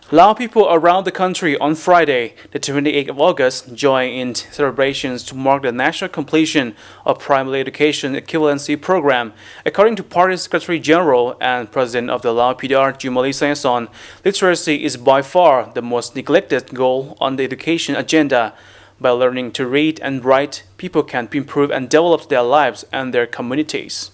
Lao people around the country on Friday, the 28th of August, joined in celebrations to mark the national completion of primary education equivalency program. According to Party Secretary General and President of the Lao PDR Choummaly Sayasone, literacy is by far the most neglected goal on the education agenda. By learning to read and write, people can improve and develop their lives and their communities.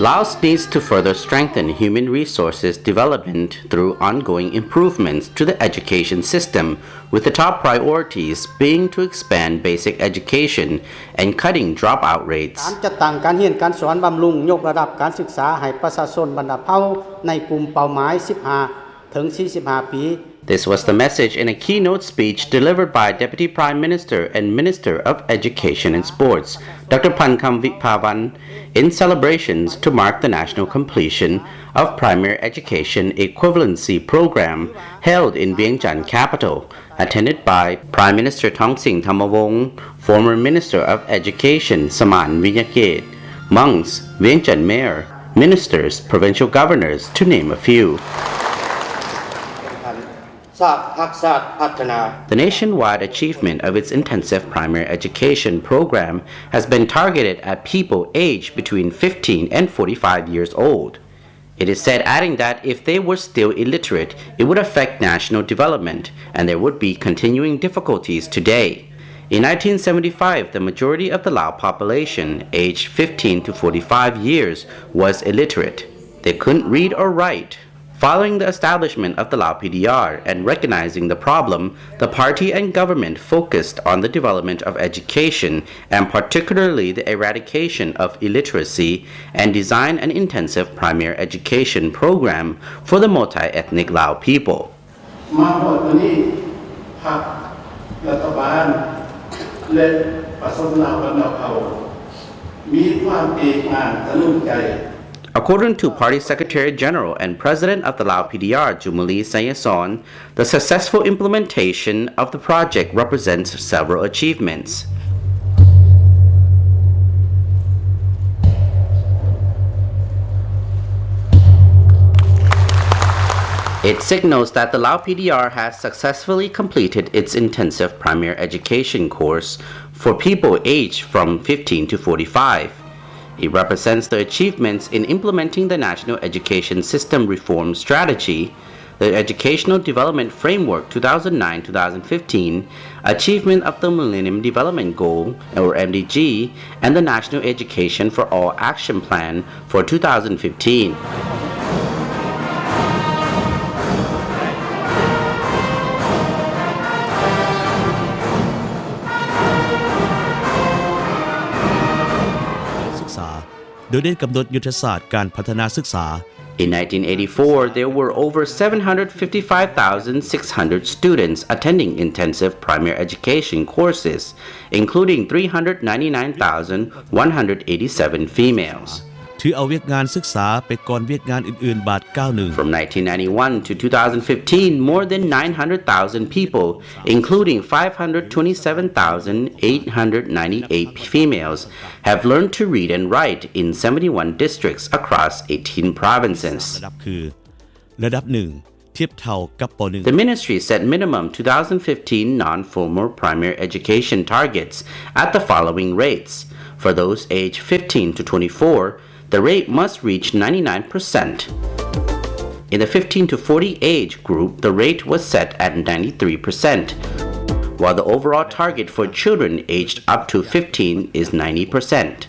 Laos needs to further strengthen human resources development through ongoing improvements to the education system, with the top priorities being to expand basic education and cutting dropout rates. การจัดตั้งการเรียนการสอนบำรุงยกระดับการศึกษาให้ประชาชนบรรดาเผ่าในกลุ่มเป้าหมาย 15 ถึง 45 ปี This was the message in a keynote speech delivered by Deputy Prime Minister and Minister of Education and Sports, Dr. Phankham Viphavanh, in celebrations to mark the national completion of primary education equivalency program held in Vientiane Capital, attended by Prime Minister Thongsing Thammavong, former Minister of Education Samarn Viyaket, monks, Vientiane Mayor, ministers, provincial governors, to name a few. The nationwide achievement of its intensive primary education program has been targeted at people aged between 15 and 45 years old. It is said, adding that if they were still illiterate, it would affect national development and there would be continuing difficulties today. In 1975, the majority of the Lao population aged 15 to 45 years was illiterate. They couldn't read or write. Following the establishment of the Lao PDR and recognizing the problem, the party and government focused on the development of education and particularly the eradication of illiteracy and designed an intensive primary education program for the multi-ethnic Lao people. According to Party Secretary General and President of the Lao PDR Choummaly Sayasone, the successful implementation of the project represents several achievements. It signals that the Lao PDR has successfully completed its intensive primary education course for people aged from 15 to 45. It represents the achievements in implementing the National Education System Reform Strategy, the Educational Development Framework 2009-2015, achievement of the Millennium Development Goal, or MDG, and the National Education for All Action Plan for 2015. In 1984, there were over 755,600 students attending intensive primary education courses, including 399,187 females. From 1991 to 2015, more than 900,000 people, including 527,898 females, have learned to read and write in 71 districts across 18 provinces. The ministry set minimum 2015 non-formal primary education targets at the following rates. For those aged 15 to 24, the rate must reach 99%. In the 15 to 40 age group, the rate was set at 93%, while the overall target for children aged up to 15 is 90%.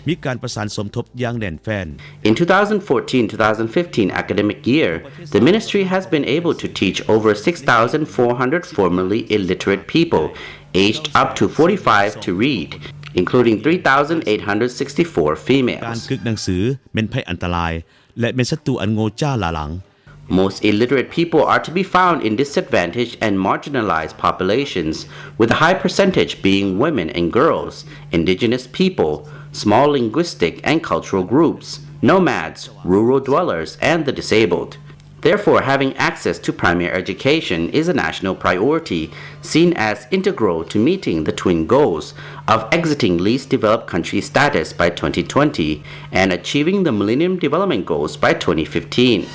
In 2014-2015 academic year, the ministry has been able to teach over 6,400 formerly illiterate people aged up to 45 to read, including 3,864 females. Most illiterate people are to be found in disadvantaged and marginalized populations, with a high percentage being women and girls, indigenous people, small linguistic and cultural groups, nomads, rural dwellers, and the disabled. Therefore, having access to primary education is a national priority, seen as integral to meeting the twin goals of exiting least developed country status by 2020 and achieving the Millennium Development Goals by 2015.